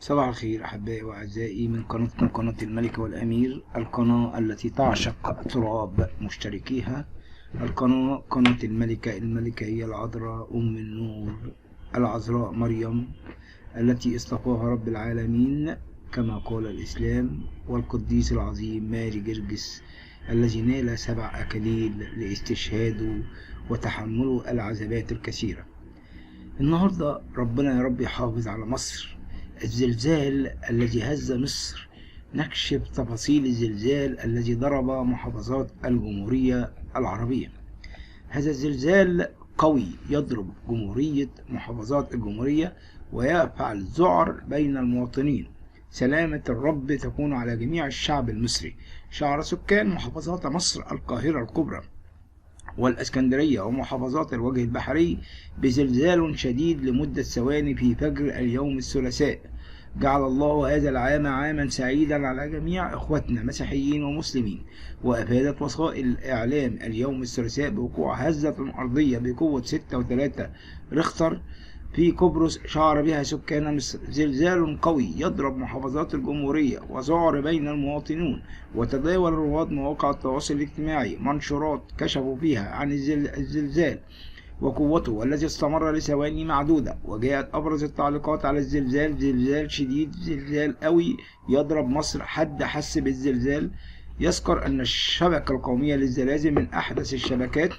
صباح الخير أحبائي وأعزائي من قناتكم قناة الملك والأمير، القناة التي تعشق تراب مشتركيها، القناة قناة الملكة هي العذراء أم النور، العذراء مريم التي اصطفاها رب العالمين كما قال الإسلام، والقديس العظيم ماري جرجس الذي نال 7 أكاليل لاستشهاده وتحمله العذابات الكثيرة. النهاردة ربنا يا رب يحافظ على مصر. الزلزال الذي هز مصر، نكشف تفاصيل الزلزال الذي ضرب محافظات الجمهورية العربية. هذا الزلزال قوي يضرب محافظات الجمهورية ويفعل ذعر بين المواطنين. سلامة الرب تكون على جميع الشعب المصري. شعر سكان محافظات مصر القاهرة الكبرى والإسكندرية ومحافظات الوجه البحري بزلزال شديد لمدة ثواني في فجر اليوم الثلاثاء. جعل الله هذا العام عاما سعيدا على جميع إخوتنا مسيحيين ومسلمين. وأفادت وسائل الإعلام اليوم الثلاثاء بوقوع هزة أرضية بقوة 6.3 ريختر في قبرص شعر بها سكان مصر. زلزال قوي يضرب محافظات الجمهورية وذعر بين المواطنون. وتداول رواد مواقع التواصل الاجتماعي منشورات كشفوا فيها عن الزلزال وقوته والذي استمر لثواني معدودة. وجاءت أبرز التعليقات على الزلزال: زلزال شديد، زلزال قوي يضرب مصر. حد حس بالزلزال. يذكر أن الشبكة القومية للزلازل من أحدث الشبكات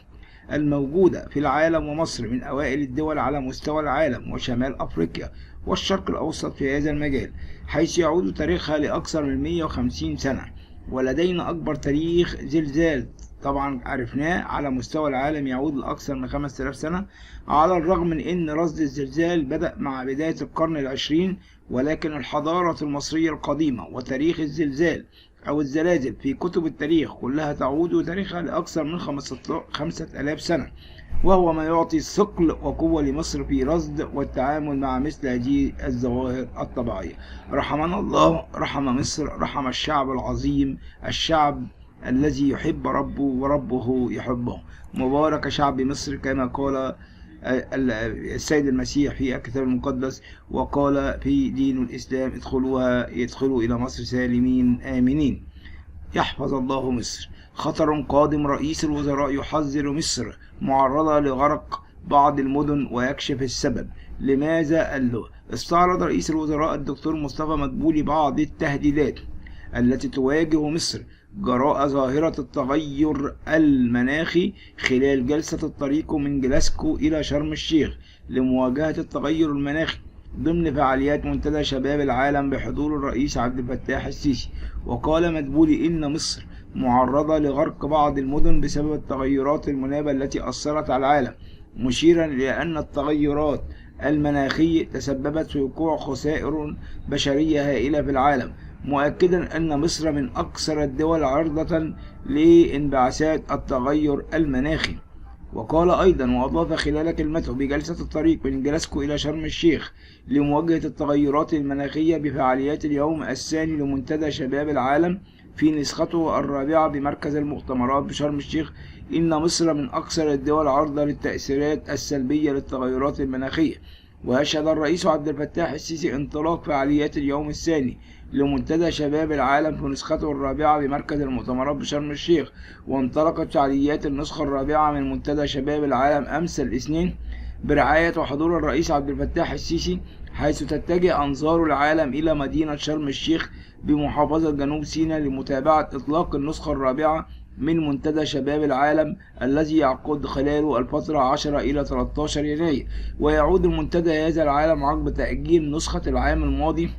الموجودة في العالم، ومصر من أوائل الدول على مستوى العالم وشمال أفريقيا والشرق الأوسط في هذا المجال، حيث يعود تاريخها لأكثر من 150 سنة. ولدينا أكبر تاريخ زلزال طبعا عرفناه على مستوى العالم يعود لأكثر من 5000 سنة، على الرغم من أن رصد الزلزال بدأ مع بداية القرن العشرين، ولكن الحضارة المصرية القديمة وتاريخ الزلزال أو الزلازل في كتب التاريخ كلها تعود تاريخها لأكثر من 5000 سنة، وهو ما يعطي ثقل وقوة لمصر في رصد والتعامل مع مثل هذه الظواهر الطبيعية. رحمنا الله، رحم مصر، رحم الشعب العظيم، الشعب الذي يحب ربه وربه يحبه. مبارك شعب مصر كما قال السيد المسيح في الكتاب المقدس، وقال في دين الإسلام: يدخلوا إلى مصر سالمين آمنين. يحفظ الله مصر. خطر قادم. رئيس الوزراء يحذر مصر معرضة لغرق بعض المدن ويكشف السبب. لماذا؟ استعرض رئيس الوزراء الدكتور مصطفى مدبولي بعض التهديدات التي تواجه مصر جراء ظاهرة التغير المناخي خلال جلسة الطريق من جلاسكو إلى شرم الشيخ لمواجهة التغير المناخي ضمن فعاليات منتدى شباب العالم بحضور الرئيس عبد الفتاح السيسي. وقال مدبولي إن مصر معرضة لغرق بعض المدن بسبب التغيرات المنابة التي أثرت على العالم، مشيرا إلى أن التغيرات المناخية تسببت في وقوع خسائر بشرية هائلة في العالم، مؤكدا أن مصر من أكثر الدول عرضة لانبعاثات التغير المناخي. وقال أيضا وأضاف خلال كلمته بجلسة الطريق من جلاسكو إلى شرم الشيخ لمواجهة التغيرات المناخية بفعاليات اليوم الثاني لمنتدى شباب العالم في نسخته الرابعة بمركز المؤتمرات بشرم الشيخ: إن مصر من أكثر الدول عرضة للتأثيرات السلبية للتغيرات المناخية. ويشهد الرئيس عبد الفتاح السيسي انطلاق فعاليات اليوم الثاني لمنتدى شباب العالم في نسخته الرابعة بمركز المؤتمرات بشرم الشيخ. وانطلقت فعاليات النسخة الرابعة من منتدى شباب العالم أمس الاثنين برعاية وحضور الرئيس عبد الفتاح السيسي، حيث تتجه أنظار العالم إلى مدينة شرم الشيخ بمحافظة جنوب سيناء لمتابعة إطلاق النسخة الرابعة من منتدى شباب العالم الذي يعقد خلاله الفترة 10 إلى 13 يناير. ويعود المنتدى هذا العالم عقب تأجيل نسخة العام الماضي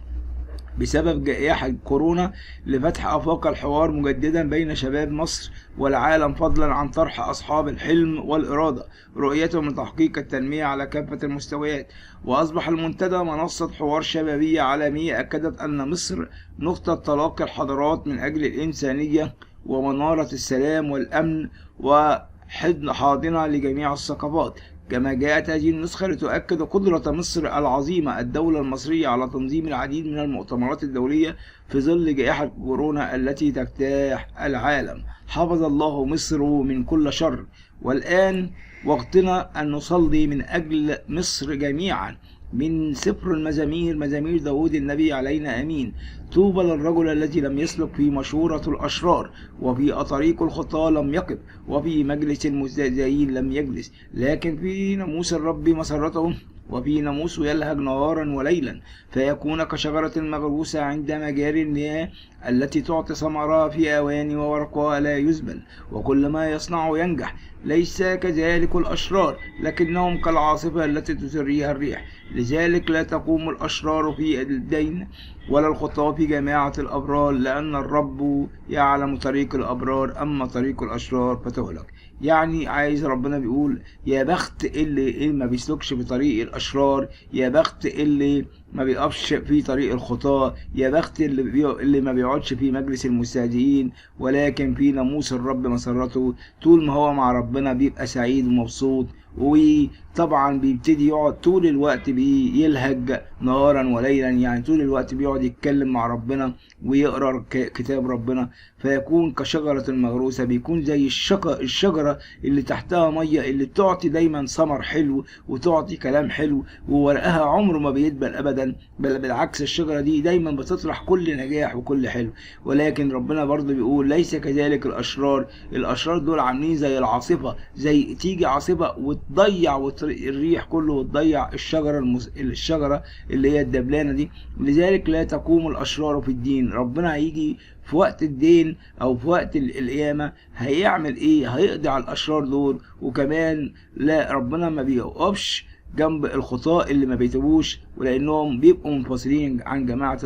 بسبب جائحة كورونا لفتح آفاق الحوار مجددا بين شباب مصر والعالم، فضلا عن طرح أصحاب الحلم والإرادة رؤيتهم لتحقيق التنمية على كافة المستويات. وأصبح المنتدى منصة حوار شبابية عالمية أكدت أن مصر نقطة تلاقي الحضارات من أجل الإنسانية ومنارة السلام والأمن وحاضنة لجميع الثقافات. كما جاءت هذه النسخة لتؤكد قدرة مصر العظيمة الدولة المصرية على تنظيم العديد من المؤتمرات الدولية في ظل جائحة كورونا التي تجتاح العالم. حفظ الله مصر من كل شر. والآن وقتنا أن نصلي من أجل مصر جميعا، من سفر المزامير، مزامير داود النبي علينا امين. طوبى للرجل الذي لم يسلك في مشورة الأشرار، وفي طريق الخطاة لم يقف، وفي مجلس المستهزئين لم يجلس، لكن في ناموس الرب مسرته، وفي ناموسه يلهج نهارا وليلا، فيكون كشجرة المغروسة عند مجاري المياه، التي تعطي ثمرها في أوان، وورقها لا يذبل، وكل ما يصنع ينجح. ليس كذلك الأشرار، لكنهم كالعاصفة التي تسريها الريح. لذلك لا تقوم الأشرار في الدين، ولا الخطاة في جماعة الأبرار، لأن الرب يعلم طريق الأبرار، أما طريق الأشرار فتهلك. يعني عايز ربنا بيقول يا بخت اللي ما بيسلكش بطريق الأشرار، يا بخت اللي ما بيقفش في طريق الخطاة، يا بخت اللي ما بيقعدش في مجلس المستهزئين، ولكن في ناموس الرب مسرته. طول ما هو مع ربنا بيبقى سعيد ومبسوط، وطبعا بيبتدي يقعد طول الوقت بيلهج نهارا وليلا، يعني طول الوقت بيقعد يتكلم مع ربنا ويقرأ كتاب ربنا، فيكون كشجرة المغروسة. بيكون زي الشجرة اللي تحتها مية، اللي بتعطي دايما ثمر حلو وتعطي كلام حلو، وورقها عمره ما بيدبل أبدا، بل بالعكس الشجرة دي دايما بتطرح كل نجاح وكل حلو. ولكن ربنا برضه بيقول ليس كذلك الأشرار. الأشرار دول عاملين زي العاصفة، زي تيجي عاصفة وتضيع الريح كله، وتضيع الشجرة اللي هي الدبلانة دي. لذلك لا تقوم الأشرار في الدين. ربنا هيجي في وقت الدين او في وقت القيامة هيعمل ايه؟ هيقضي على الاشرار دول. وكمان لا، ربنا ما بيوقفش جنب الخطاة اللي ما بيتوبوش، ولانهم بيبقوا منفصلين عن جماعة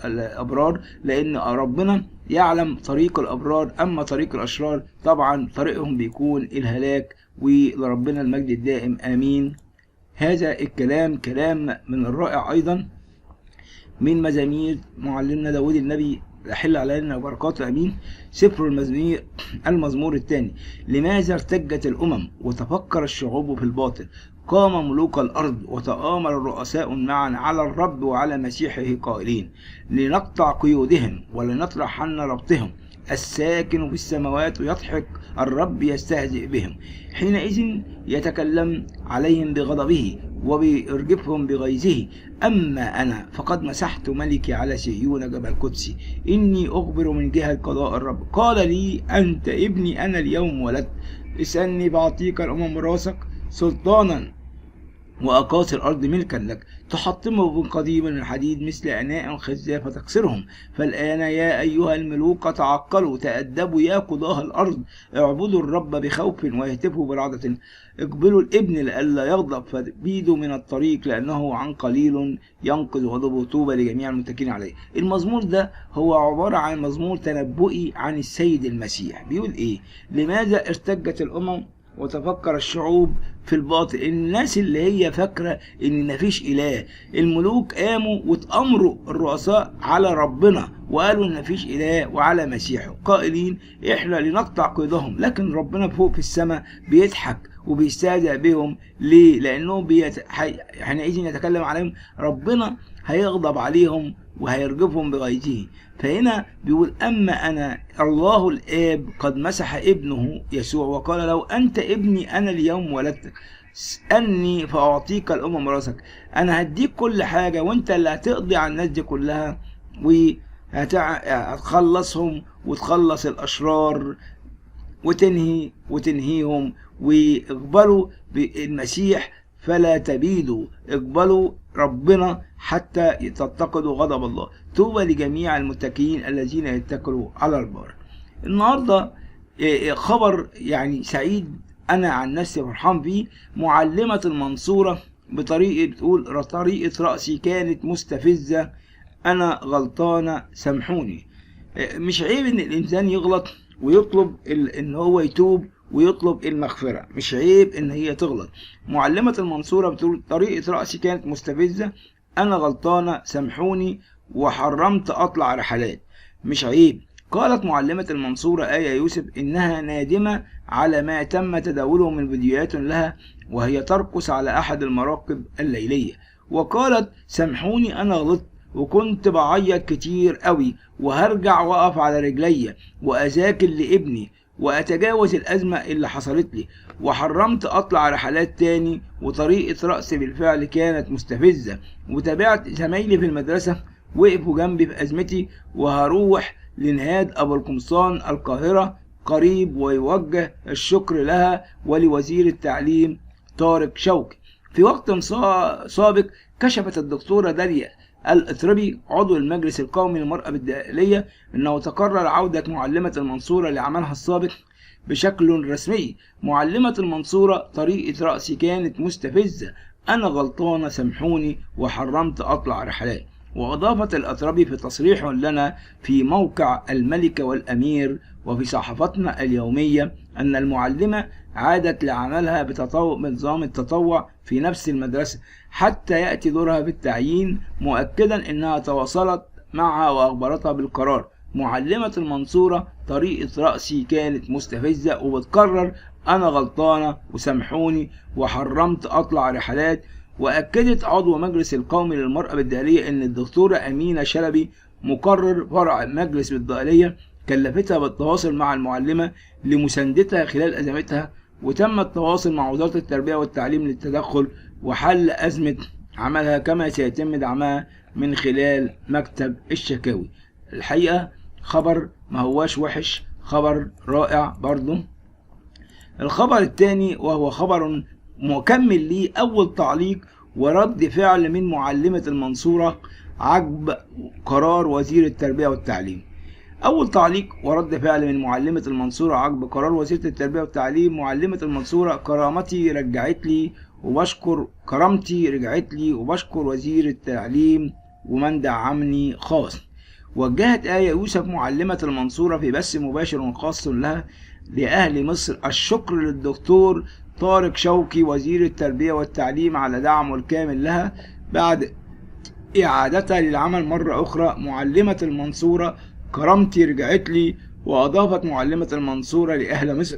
الابرار، لان ربنا يعلم طريق الابرار، اما طريق الاشرار طبعا طريقهم بيكون الهلاك. ولربنا المجد الدائم امين. هذا الكلام كلام من الرائع ايضا من مزامير معلمنا داود النبي، يحل علينا بركاته امين. سفر المزامير، المزمور الثاني. لماذا ارتجت الامم وتفكر الشعوب في الباطل؟ قام ملوك الارض وتآمر الرؤساء معا على الرب وعلى مسيحه قائلين لنقطع قيودهم ولنطرح عنا ربطهم. الساكن في السماوات يضحك، الرب يستهزئ بهم. حينئذ يتكلم عليهم بغضبه وبيرجفهم بغيظه. أما أنا فقد مسحت ملكي على صهيون جبل قدسي، إني أخبر من جهة قضاء الرب. قال لي أنت ابني، أنا اليوم ولدت. اسألني بعطيك الأمم راسك سلطانا، وأقاصي الأرض ملكا لك. تحطمه بقضيب من الحديد مثل أناء خزاء فتكسرهم. فالآن يا أيها الملوك تعقلوا، تأدبوا يا قضاة الأرض. اعبدوا الرب بخوف واهتفوا برعدة. اقبلوا الابن لئلا يغضب، فبيدوا من الطريق لأنه عن قليل ينقذ غضبه. طوبى لجميع المتكلين عليه. المزمور ده هو عبارة عن مزمور تنبؤي عن السيد المسيح. بيقول إيه؟ لماذا ارتجت الأمم وتفكر الشعوب في الباطل؟ الناس اللي هي فاكرة ان مفيش اله. الملوك قاموا واتأمروا الرؤساء على ربنا وقالوا ان مفيش اله وعلى مسيحه، قائلين احنا لنقطع قيدهم. لكن ربنا فوق في السماء بيضحك وبيستهزئ بهم. ليه؟ لانه حينئذ يتكلم عليهم، ربنا هيغضب عليهم وهيرجفهم بغيظه. فهنا بيقول أما أنا، الله الآب قد مسح ابنه يسوع وقال له أنت ابني، أنا اليوم ولدتك. اسألني فأعطيك الأمم راسك. أنا هديك كل حاجة، وأنت اللي هتقضي على الناس دي كلها، وهتخلصهم وتخلص الأشرار وتنهيهم. واقبلوا بالمسيح فلا تبيدوا، اقبلوا ربنا حتى تتقدوا غضب الله. طوبى لجميع المتكئين الذين يتكلوا على البار. النهارده خبر يعني سعيد، انا عن نفسي فرحان بيه. معلمة المنصورة بطريقة بتقول طريقة رأسي كانت مستفزة، انا غلطانة سامحوني. مش عيب ان الانسان يغلط ويطلب ان هو يتوب ويطلب المغفرة، مش عيب ان هي تغلط. معلمة المنصورة بتقول طريقة رأسي كانت مستفزة، انا غلطانة سامحوني، وحرمت اطلع رحلات، مش عيب. قالت معلمة المنصورة آية يوسف انها نادمة على ما تم تداوله من فيديوهات لها وهي ترقص على احد المراكب الليلية، وقالت سامحوني انا غلطت وكنت بعيط كتير قوي، وهرجع واقف على رجلي واذاكر لابني وأتجاوز الأزمة اللي حصلت لي، وحرمت أطلع رحلات تاني. وطريقة رأسي بالفعل كانت مستفزة، وتابعت زمايلي في المدرسة وقفوا جنبي في أزمتي. وهروح لنهاد أبو القمصان القاهرة قريب، ويوجه الشكر لها ولوزير التعليم طارق شوقي. في وقت سابق كشفت الدكتورة داليا الأتربي عضو المجلس القومي للمرأة بالداخلية أنه تقرر عودة معلمة المنصورة لعملها السابق بشكل رسمي. معلمة المنصورة: طريقة رأسي كانت مستفزة، أنا غلطانة سامحوني، وحرمت أطلع رحلات. وأضافت الأتربي في تصريح لنا في موقع الملكة والأمير وفي صحفتنا اليومية أن المعلمة عادت لعملها بنظام التطوع في نفس المدرسة حتى يأتي دورها في التعيين، مؤكدا أنها تواصلت معها وأخبرتها بالقرار. معلمة المنصورة: طريقة رأسي كانت مستفزة، وبتكرر أنا غلطانة وسامحوني، وحرمت أطلع رحلات. وأكدت عضو مجلس القومي للمرأة بالداخلية أن الدكتورة أمينة شلبي مقرر فرع المجلس بالداخلية كلفتها بالتواصل مع المعلمة لمساندتها خلال أزمتها، وتم التواصل مع وزارة التربية والتعليم للتدخل وحل أزمة عملها، كما سيتم دعمها من خلال مكتب الشكاوي. الحقيقة خبر ما هواش وحش، خبر رائع برضو. الخبر الثاني وهو خبر مكمل لي، أول تعليق ورد فعل من معلمة المنصورة عقب قرار وزير التربية والتعليم. أول تعليق ورد فعل من معلمة المنصورة عقب قرار وزيرة التربية والتعليم. معلمة المنصورة: كرامتي رجعت لي وبشكر وزير التعليم ومن دعمني خاص. وجهت آية يوسف معلمة المنصورة في بث مباشر خاص لها لأهل مصر الشكر للدكتور طارق شوقي وزير التربية والتعليم على دعمه الكامل لها بعد إعادتها للعمل مرة أخرى. معلمة المنصورة: كرامتي رجعت لي. وأضافت معلمة المنصورة لأهل مصر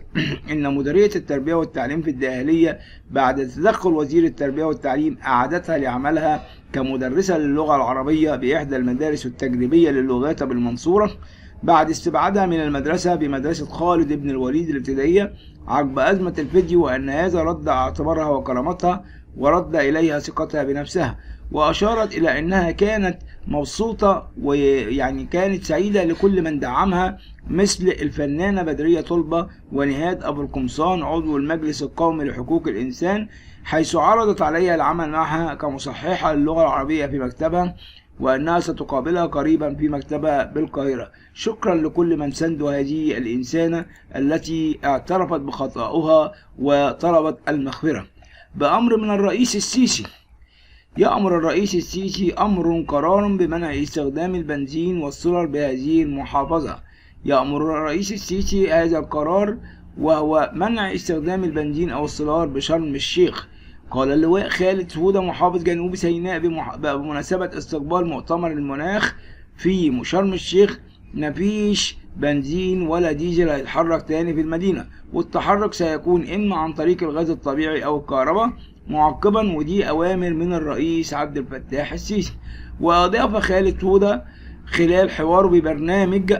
إن مديرية التربية والتعليم في الداخلية بعد تدخل وزير التربية والتعليم أعادتها لعملها كمدرسة للغة العربية بإحدى المدارس التجريبية للغات بالمنصورة بعد استبعادها من المدرسة بمدرسة خالد بن الوليد الابتدائية عقب أزمة الفيديو، وأن هذا رد اعتبارها وكرامتها ورد إليها ثقتها بنفسها. وأشارت إلى أنها كانت مبسوطة ويعني كانت سعيدة لكل من دعمها مثل الفنانة بدرية طلبة ونهاد أبو القمصان عضو المجلس القومي لحقوق الإنسان، حيث عرضت عليها العمل معها كمصححة للغة العربية في مكتبها، وأنها ستقابلها قريبا في مكتبها بالقاهرة. شكرا لكل من ساندوا هذه الإنسانة التي اعترفت بخطأها وطلبت المغفرة. بأمر من الرئيس السيسي: يأمر الرئيس السيسي قرار بمنع استخدام البنزين والسولر بهذه المحافظة. يأمر الرئيس السيسي هذا القرار وهو منع استخدام البنزين أو السولار بشرم الشيخ. قال اللواء خالد سهودة محافظ جنوب سيناء بمناسبة استقبال مؤتمر المناخ في شرم الشيخ: مفيش بنزين ولا ديزل هيتحرك تاني في المدينة، والتحرك سيكون إما عن طريق الغاز الطبيعي أو الكهرباء، معقبا ودي أوامر من الرئيس عبد الفتاح السيسي. وأضاف خالد سهودة خلال حواره ببرنامج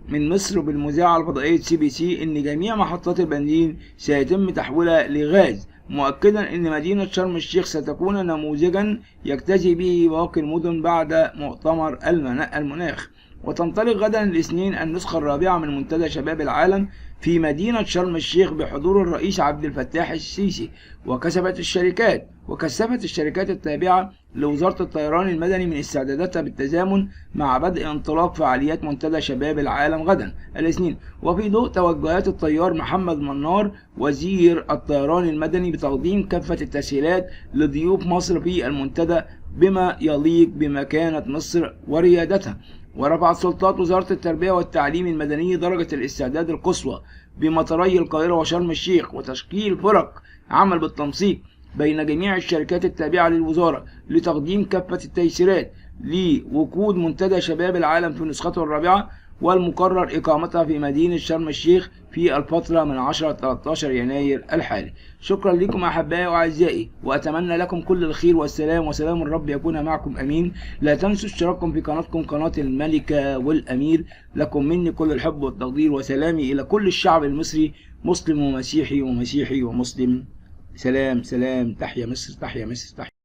من مصر بالمذاعة الفضائية CBC إن جميع محطات البنزين سيتم تحويلها لغاز، مؤكدا إن مدينة شرم الشيخ ستكون نموذجا يقتدي به باقي المدن بعد مؤتمر المناخ. وتنطلق غدا الاثنين النسخة الرابعة من منتدى شباب العالم في مدينة شرم الشيخ بحضور الرئيس عبد الفتاح السيسي. وكثفت الشركات التابعة لوزارة الطيران المدني من استعداداتها بالتزامن مع بدء انطلاق فعاليات منتدى شباب العالم غدا الاثنين. وفي ضوء توجهات الطيار محمد منار وزير الطيران المدني بتقديم كافة التسهيلات لضيوف مصر في المنتدى بما يليق بمكانة مصر وريادتها. ورفعت سلطات وزارة التربية والتعليم المدني درجة الاستعداد القصوى بمطاري القاهرة وشرم الشيخ، وتشكيل فرق عمل بالتنسيق بين جميع الشركات التابعة للوزارة لتقديم كافة التيسيرات لوقود منتدى شباب العالم في نسخته الرابعة. والمقرر إقامتها في مدينة شرم الشيخ في الفترة من 10 ل 13 يناير الحالي. شكرا لكم أحبائي وأعزائي، وأتمنى لكم كل الخير والسلام، وسلام الرب يكون معكم أمين. لا تنسوا اشتراككم في قناتكم قناة الملكة والأمير. لكم مني كل الحب والتقدير، وسلامي إلى كل الشعب المصري، مسلم ومسيحي ومسيحي ومسلم. سلام سلام. تحيا مصر، تحيا مصر، تحيا